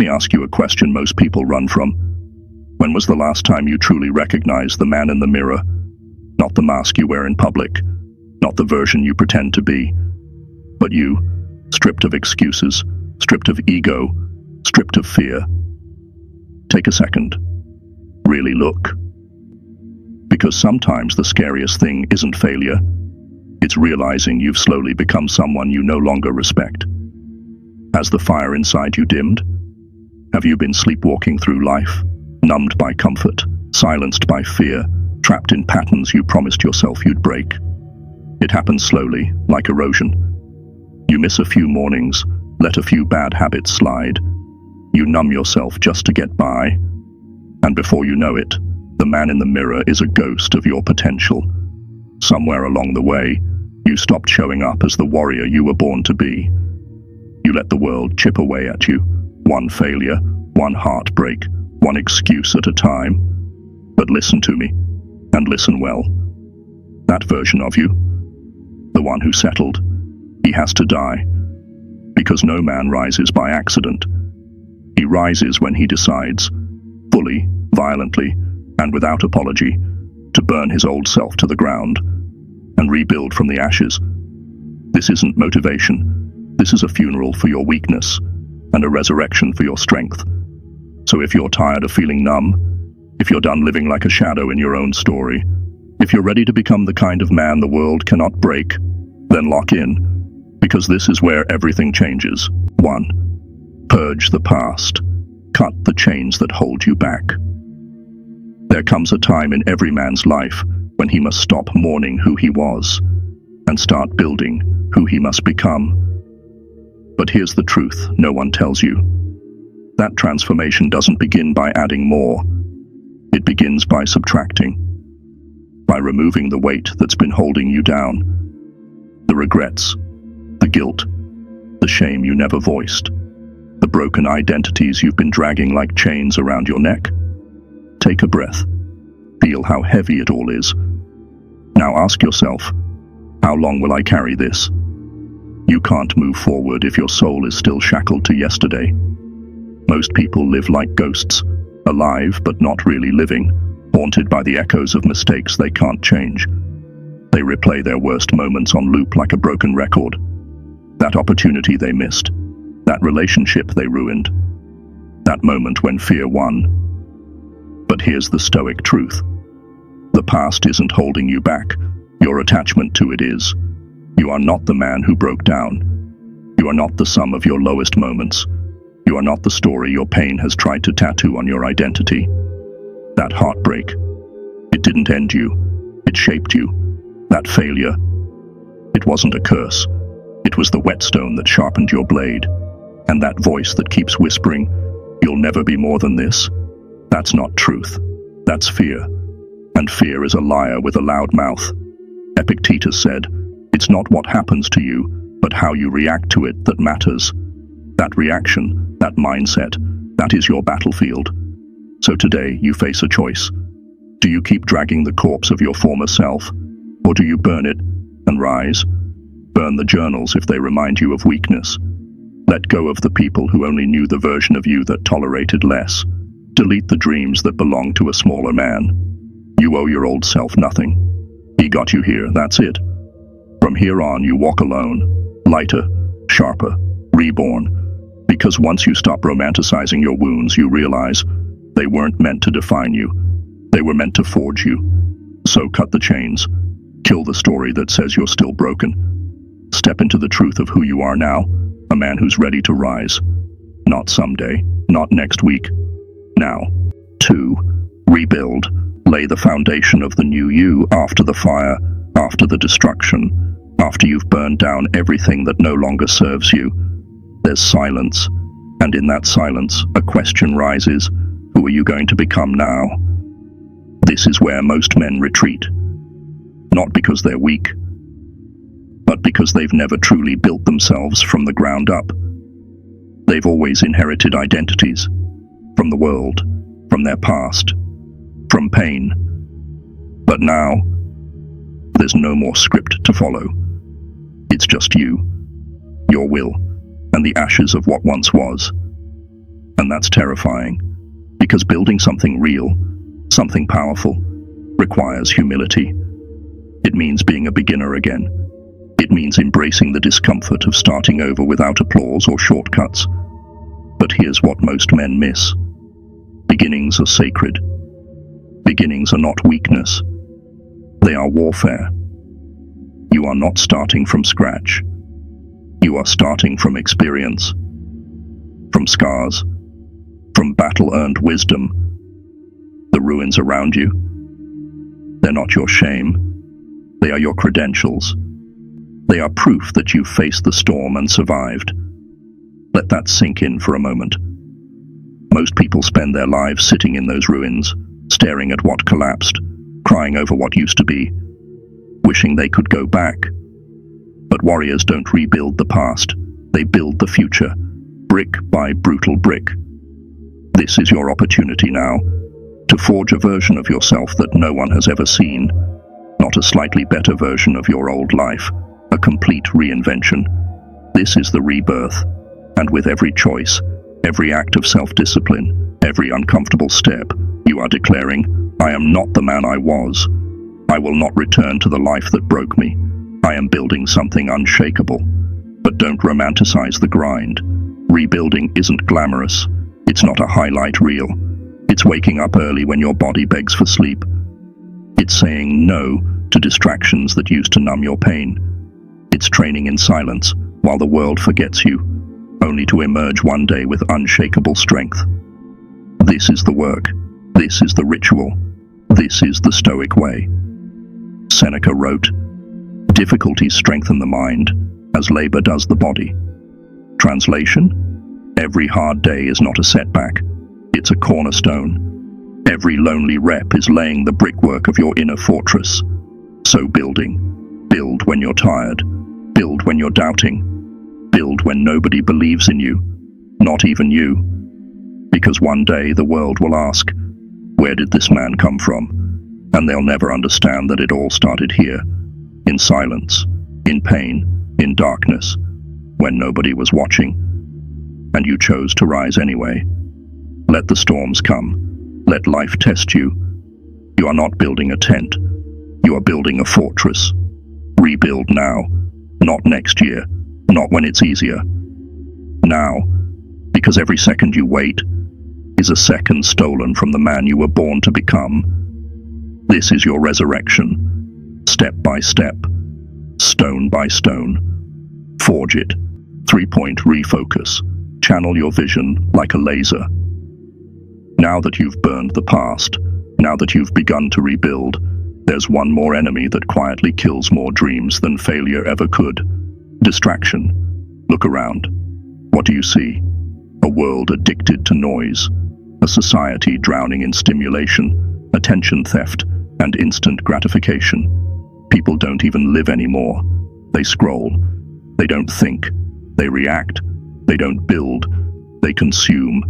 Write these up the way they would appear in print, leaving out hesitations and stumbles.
me ask you a question most people run from. When was the last time you truly recognized the man in the mirror? Not the mask you wear in public, not the version you pretend to be, but you, stripped of excuses, stripped of ego, stripped of fear. Take a second. Really look. Because sometimes the scariest thing isn't failure. It's realizing you've slowly become someone you no longer respect. Has the fire inside you dimmed? Have you been sleepwalking through life, numbed by comfort, silenced by fear, trapped in patterns you promised yourself you'd break? It happens slowly, like erosion. You miss a few mornings, let a few bad habits slide. You numb yourself just to get by. And before you know it, the man in the mirror is a ghost of your potential. Somewhere along the way, you stopped showing up as the warrior you were born to be. You let the world chip away at you, one failure, one heartbreak, one excuse at a time. But listen to me, and listen well. That version of you, the one who settled, he has to die. Because no man rises by accident. He rises when he decides, fully, violently, and without apology, to burn his old self to the ground and rebuild from the ashes. This isn't motivation. This is a funeral for your weakness and a resurrection for your strength. So if you're tired of feeling numb, if you're done living like a shadow in your own story, if you're ready to become the kind of man the world cannot break, then lock in, because this is where everything changes. 1. Purge the past. Cut the chains that hold you back. There comes a time in every man's life when he must stop mourning who he was and start building who he must become. But here's the truth no one tells you. That transformation doesn't begin by adding more. It begins by subtracting, by removing the weight that's been holding you down, the regrets, the guilt, the shame you never voiced, the broken identities you've been dragging like chains around your neck. Take a breath. Feel how heavy it all is. Now ask yourself, how long will I carry this? You can't move forward if your soul is still shackled to yesterday. Most people live like ghosts, alive but not really living, haunted by the echoes of mistakes they can't change. They replay their worst moments on loop like a broken record. That opportunity they missed, that relationship they ruined, that moment when fear won. But here's the Stoic truth. The past isn't holding you back. Your attachment to it is. You are not the man who broke down. You are not the sum of your lowest moments. You are not the story your pain has tried to tattoo on your identity. That heartbreak, it didn't end you. It shaped you. That failure, it wasn't a curse. It was the whetstone that sharpened your blade. And that voice that keeps whispering, "You'll never be more than this." That's not truth. That's fear. And fear is a liar with a loud mouth. Epictetus said, "It's not what happens to you, but how you react to it that matters." That reaction, that mindset, that is your battlefield. So today you face a choice. Do you keep dragging the corpse of your former self? Or do you burn it and rise? Burn the journals if they remind you of weakness. Let go of the people who only knew the version of you that tolerated less. Delete the dreams that belong to a smaller man. You owe your old self nothing. He got you here, that's it. From here on you walk alone, lighter, sharper, reborn. Because once you stop romanticizing your wounds, you realize they weren't meant to define you. They were meant to forge you. So cut the chains. Kill the story that says you're still broken. Step into the truth of who you are now, a man who's ready to rise. Not someday, not next week. Now. 2. Rebuild. Lay the foundation of the new you after the fire, after the destruction, after you've burned down everything that no longer serves you. There's silence, and in that silence, a question rises. Who are you going to become now? This is where most men retreat. Not because they're weak, but because they've never truly built themselves from the ground up. They've always inherited identities, from the world, from their past, from pain. But now, there's no more script to follow. It's just you, your will, and the ashes of what once was. And that's terrifying, because building something real, something powerful, requires humility. It means being a beginner again. It means embracing the discomfort of starting over without applause or shortcuts. But here's what most men miss. Beginnings are sacred. Beginnings are not weakness. They are warfare. You are not starting from scratch. You are starting from experience, from scars, from battle-earned wisdom. The ruins around you, they're not your shame. They are your credentials. They are proof that you faced the storm and survived. Let that sink in for a moment. Most people spend their lives sitting in those ruins, staring at what collapsed, crying over what used to be, wishing they could go back. But warriors don't rebuild the past, they build the future, brick by brutal brick. This is your opportunity now, to forge a version of yourself that no one has ever seen, not a slightly better version of your old life, a complete reinvention. This is the rebirth, and with every choice, every act of self-discipline, every uncomfortable step, you are declaring, I am not the man I was. I will not return to the life that broke me. I am building something unshakable. But don't romanticize the grind. Rebuilding isn't glamorous. It's not a highlight reel. It's waking up early when your body begs for sleep. It's saying no to distractions that used to numb your pain. It's training in silence while the world forgets you, only to emerge one day with unshakable strength. This is the work. This is the ritual. This is the Stoic way. Seneca wrote, "Difficulties strengthen the mind, as labor does the body." Translation: every hard day is not a setback, it's a cornerstone. Every lonely rep is laying the brickwork of your inner fortress. So build when you're tired, build when you're doubting, build when nobody believes in you, not even you. Because one day the world will ask, where did this man come from? And they'll never understand that it all started here, in silence, in pain, in darkness, when nobody was watching. And you chose to rise anyway. Let the storms come. Let life test you. You are not building a tent. You are building a fortress. Rebuild now, not next year, not when it's easier. Now, because every second you wait is a second stolen from the man you were born to become. This is your resurrection, step by step, stone by stone. Forge it. 3-point refocus. Channel your vision like a laser. Now that you've burned the past, now that you've begun to rebuild, there's one more enemy that quietly kills more dreams than failure ever could. Distraction. Look around. What do you see? A world addicted to noise. A society drowning in stimulation, attention theft, and instant gratification. People don't even live anymore. They scroll. They don't think. They react. They don't build. They consume.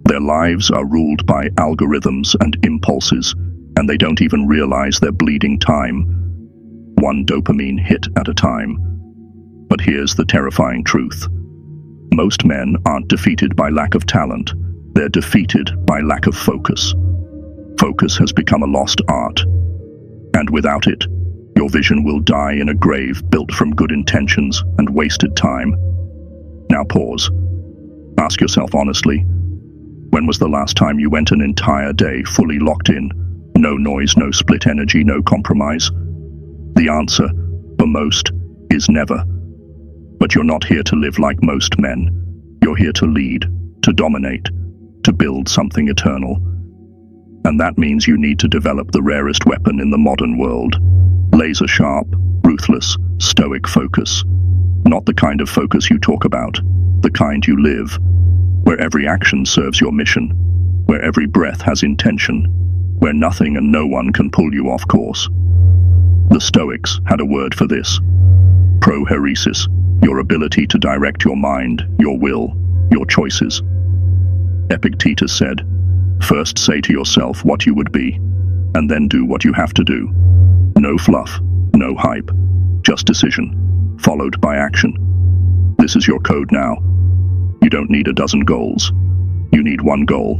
Their lives are ruled by algorithms and impulses, and they don't even realize they're bleeding time. One dopamine hit at a time. But here's the terrifying truth. Most men aren't defeated by lack of talent. They're defeated by lack of focus. Focus has become a lost art. And without it, your vision will die in a grave built from good intentions and wasted time. Now pause. Ask yourself honestly, when was the last time you went an entire day fully locked in? No noise, no split energy, no compromise? The answer, for most, is never. But you're not here to live like most men. You're here to lead, to dominate, to build something eternal. And that means you need to develop the rarest weapon in the modern world. Laser-sharp, ruthless, stoic focus. Not the kind of focus you talk about, the kind you live, where every action serves your mission, where every breath has intention, where nothing and no one can pull you off course. The Stoics had a word for this. Proheresis, your ability to direct your mind, your will, your choices. Epictetus said, first say to yourself what you would be, and then do what you have to do. No fluff, no hype, just decision, followed by action. This is your code now. You don't need a dozen goals. You need one goal,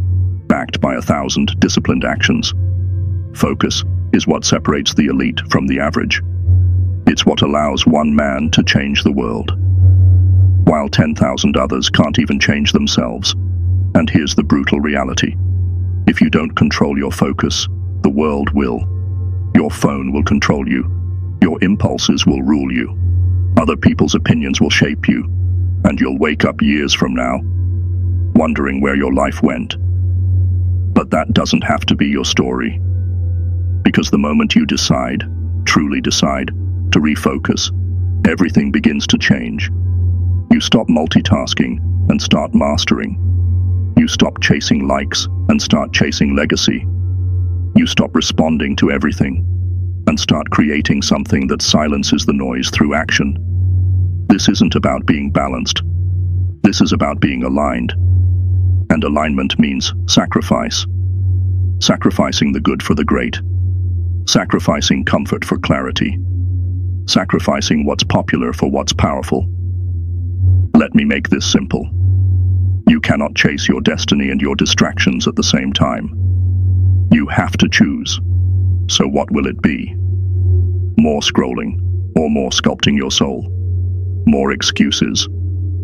backed by 1,000 disciplined actions. Focus is what separates the elite from the average. It's what allows one man to change the world, while 10,000 others can't even change themselves. And here's the brutal reality. If you don't control your focus, the world will. Your phone will control you. Your impulses will rule you. Other people's opinions will shape you. And you'll wake up years from now, wondering where your life went. But that doesn't have to be your story. Because the moment you decide, truly decide, to refocus, everything begins to change. You stop multitasking and start mastering. You stop chasing likes and start chasing legacy. You stop responding to everything and start creating something that silences the noise through action. This isn't about being balanced. This is about being aligned. And alignment means sacrifice. Sacrificing the good for the great. Sacrificing comfort for clarity. Sacrificing what's popular for what's powerful. Let me make this simple. You cannot chase your destiny and your distractions at the same time. You have to choose. So what will it be? More scrolling, or more sculpting your soul? More excuses,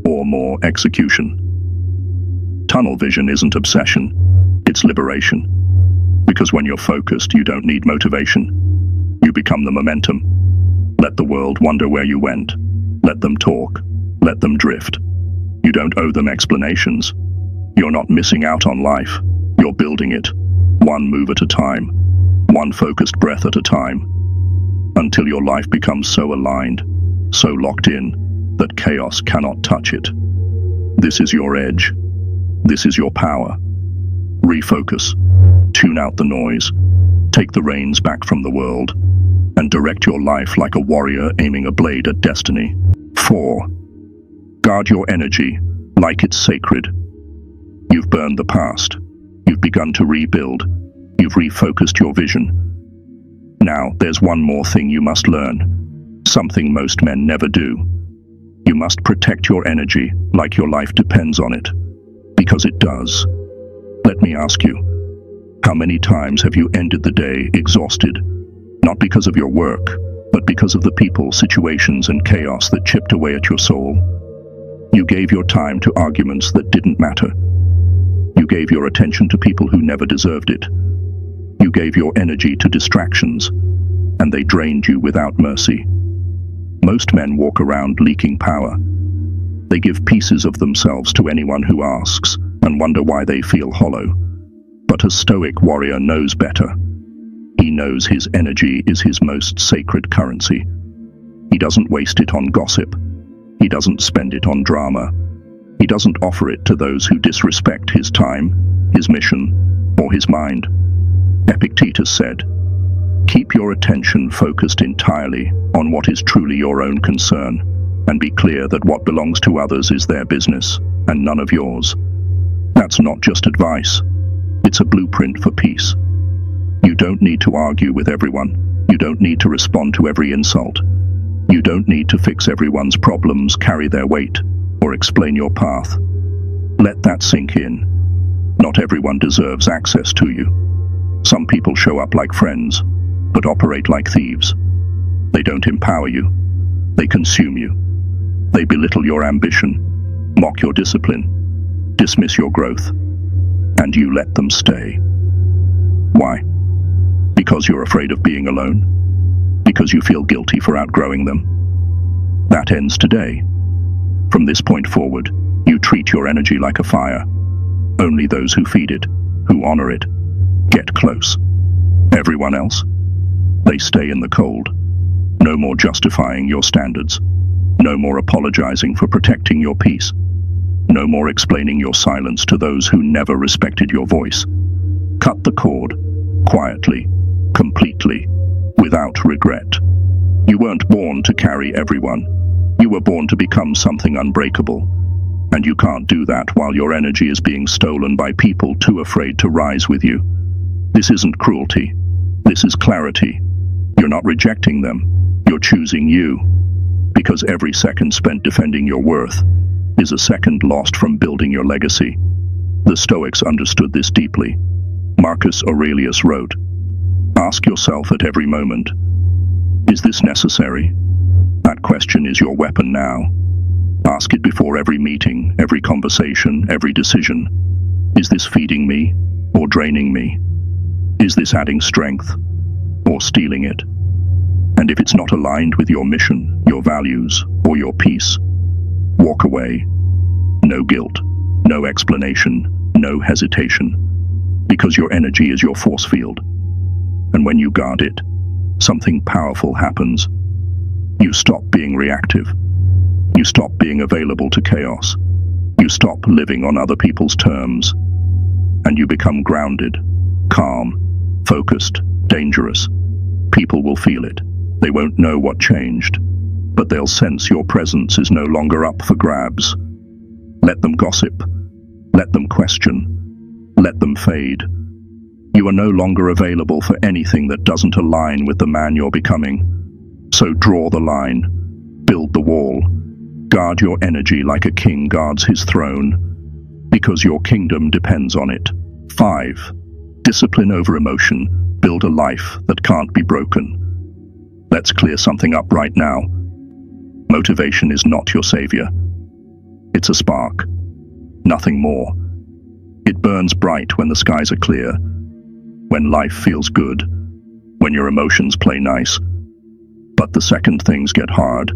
or more execution? Tunnel vision isn't obsession, it's liberation. Because when you're focused, you don't need motivation. You become the momentum. Let the world wonder where you went. Let them talk. Let them drift. You don't owe them explanations. You're not missing out on life. You're building it, one move at a time, one focused breath at a time, until your life becomes so aligned, so locked in, that chaos cannot touch it. This is your edge. This is your power. Refocus. Tune out the noise. Take the reins back from the world, and direct your life like a warrior aiming a blade at destiny. 4. Guard your energy like it's sacred. You've burned the past. You've begun to rebuild. You've refocused your vision. Now, there's one more thing you must learn, something most men never do. You must protect your energy like your life depends on it, because it does. Let me ask you, how many times have you ended the day exhausted, not because of your work, but because of the people, situations, and chaos that chipped away at your soul? You gave your time to arguments that didn't matter. You gave your attention to people who never deserved it. You gave your energy to distractions, and they drained you without mercy. Most men walk around leaking power. They give pieces of themselves to anyone who asks, and wonder why they feel hollow. But a Stoic warrior knows better. He knows his energy is his most sacred currency. He doesn't waste it on gossip. He doesn't spend it on drama. He doesn't offer it to those who disrespect his time, his mission, or his mind. Epictetus said, "Keep your attention focused entirely on what is truly your own concern, and be clear that what belongs to others is their business, and none of yours." That's not just advice. It's a blueprint for peace. You don't need to argue with everyone. You don't need to respond to every insult. You don't need to fix everyone's problems, carry their weight, or explain your path. Let that sink in. Not everyone deserves access to you. Some people show up like friends, but operate like thieves. They don't empower you. They consume you. They belittle your ambition, mock your discipline, dismiss your growth, and you let them stay. Why? Because you're afraid of being alone? Because you feel guilty for outgrowing them? That ends today. From this point forward, you treat your energy like a fire. Only those who feed it, who honor it, get close. Everyone else? They stay in the cold. No more justifying your standards. No more apologizing for protecting your peace. No more explaining your silence to those who never respected your voice. Cut the cord, quietly, completely, without regret. You weren't born to carry everyone. You were born to become something unbreakable. And you can't do that while your energy is being stolen by people too afraid to rise with you. This isn't cruelty. This is clarity. You're not rejecting them. You're choosing you. Because every second spent defending your worth is a second lost from building your legacy. The Stoics understood this deeply. Marcus Aurelius wrote, "Ask yourself at every moment, is this necessary?" That question is your weapon now. Ask it before every meeting, every conversation, every decision. Is this feeding me or draining me? Is this adding strength or stealing it? And if it's not aligned with your mission, your values, or your peace, walk away. No guilt, no explanation, no hesitation, because your energy is your force field. And when you guard it, something powerful happens. You stop being reactive. You stop being available to chaos. You stop living on other people's terms. And you become grounded, calm, focused, dangerous. People will feel it. They won't know what changed, but they'll sense your presence is no longer up for grabs. Let them gossip. Let them question. Let them fade. You are no longer available for anything that doesn't align with the man you're becoming. So draw the line. Build the wall. Guard your energy like a king guards his throne, because your kingdom depends on it. 5. Discipline over emotion. Build a life that can't be broken. Let's clear something up right now. Motivation is not your savior. It's a spark. Nothing more. It burns bright when the skies are clear, when life feels good, when your emotions play nice. But the second things get hard,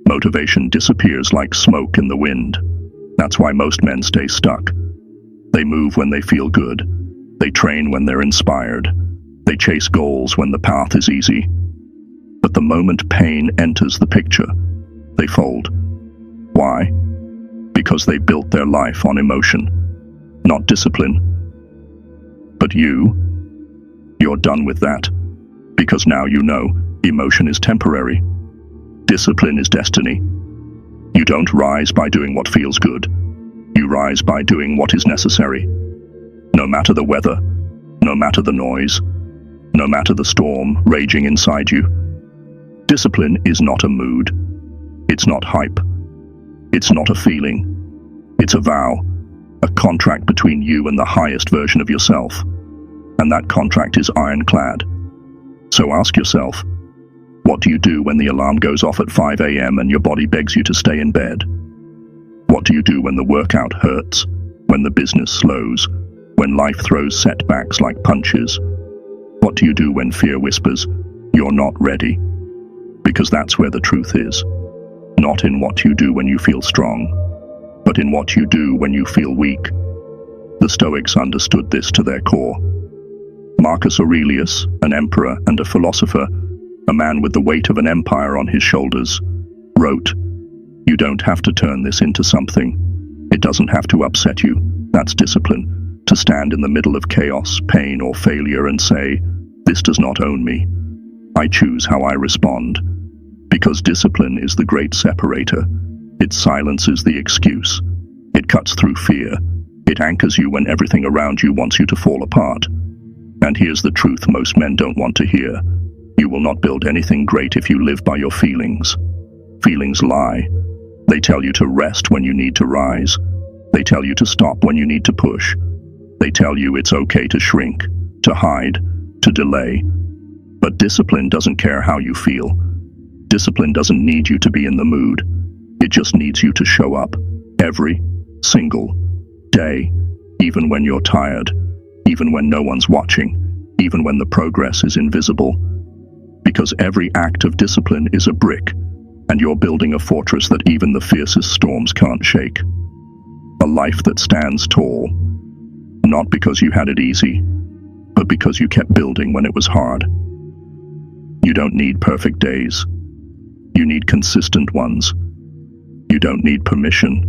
motivation disappears like smoke in the wind. That's why most men stay stuck. They move when they feel good. They train when they're inspired. They chase goals when the path is easy. But the moment pain enters the picture, they fold. Why? Because they built their life on emotion, not discipline. But you're done with that, because now you know emotion is temporary. Discipline is destiny. You don't rise by doing what feels good. You rise by doing what is necessary. No matter the weather, no matter the noise, no matter the storm raging inside you. Discipline is not a mood. It's not hype. It's not a feeling. It's a vow, a contract between you and the highest version of yourself. And that contract is ironclad. So ask yourself, what do you do when the alarm goes off at 5 a.m. and your body begs you to stay in bed? What do you do when the workout hurts, when the business slows, when life throws setbacks like punches? What do you do when fear whispers, "You're not ready"? Because that's where the truth is. Not in what you do when you feel strong, but in what you do when you feel weak. The Stoics understood this to their core. Marcus Aurelius, an emperor and a philosopher, a man with the weight of an empire on his shoulders, wrote, "You don't have to turn this into something. It doesn't have to upset you. That's discipline. To stand in the middle of chaos, pain, or failure and say, 'This does not own me. I choose how I respond.' Because discipline is the great separator. It silences the excuse. It cuts through fear. It anchors you when everything around you wants you to fall apart. And here's the truth most men don't want to hear. You will not build anything great if you live by your feelings. Feelings lie. They tell you to rest when you need to rise. They tell you to stop when you need to push. They tell you it's okay to shrink, to hide, to delay. But discipline doesn't care how you feel. Discipline doesn't need you to be in the mood. It just needs you to show up every single day, even when you're tired, even when no one's watching, even when the progress is invisible. Because every act of discipline is a brick, and you're building a fortress that even the fiercest storms can't shake. A life that stands tall, not because you had it easy, but because you kept building when it was hard. You don't need perfect days. You need consistent ones. You don't need permission.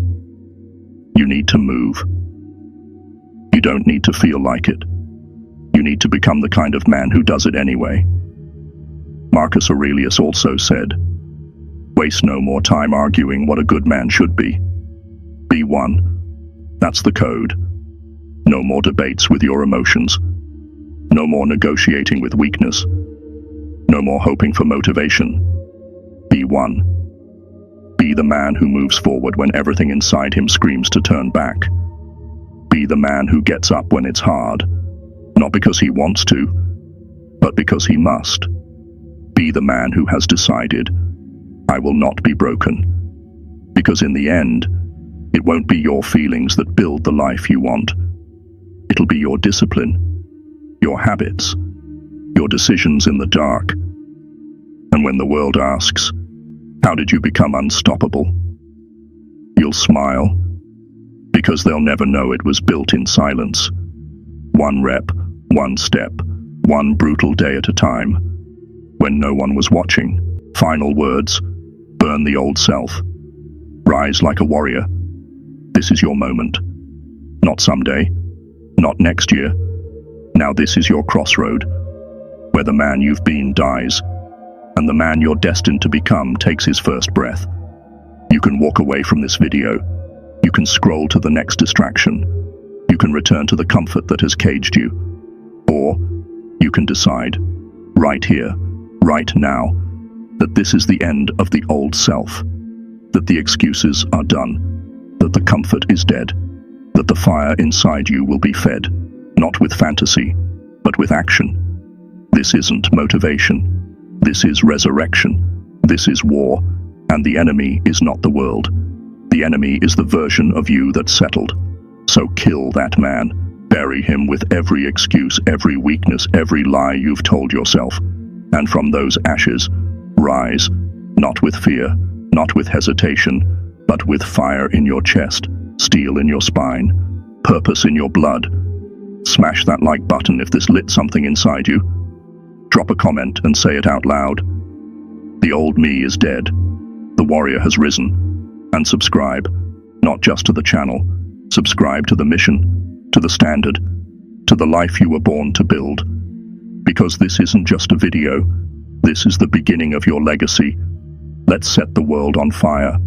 You need to move. You don't need to feel like it. You need to become the kind of man who does it anyway. Marcus Aurelius also said, "Waste no more time arguing what a good man should be. Be one." That's the code. No more debates with your emotions. No more negotiating with weakness. No more hoping for motivation. Be one. Be the man who moves forward when everything inside him screams to turn back. Be the man who gets up when it's hard, not because he wants to, but because he must. Be the man who has decided, I will not be broken. Because in the end, it won't be your feelings that build the life you want. It'll be your discipline, your habits, your decisions in the dark. And when the world asks, how did you become unstoppable? You'll smile, because they'll never know it was built in silence. One rep, one step, one brutal day at a time. When no one was watching. Final words, burn the old self. Rise like a warrior. This is your moment. Not someday, not next year. Now this is your crossroad, where the man you've been dies, and the man you're destined to become takes his first breath. You can walk away from this video. You can scroll to the next distraction. You can return to the comfort that has caged you. Or you can decide, right here, right now, that this is the end of the old self, that the excuses are done, that the comfort is dead, that the fire inside you will be fed, not with fantasy, but with action. This isn't motivation. This is resurrection. This is war, and the enemy is not the world. The enemy is the version of you that's settled. So kill that man. Bury him with every excuse, every weakness, every lie you've told yourself. And from those ashes, rise, not with fear, not with hesitation, but with fire in your chest, steel in your spine, purpose in your blood. Smash that like button if this lit something inside you. Drop a comment and say it out loud. The old me is dead. The warrior has risen. And subscribe, not just to the channel. Subscribe to the mission, to the standard, to the life you were born to build. Because this isn't just a video. This is the beginning of your legacy. Let's set the world on fire.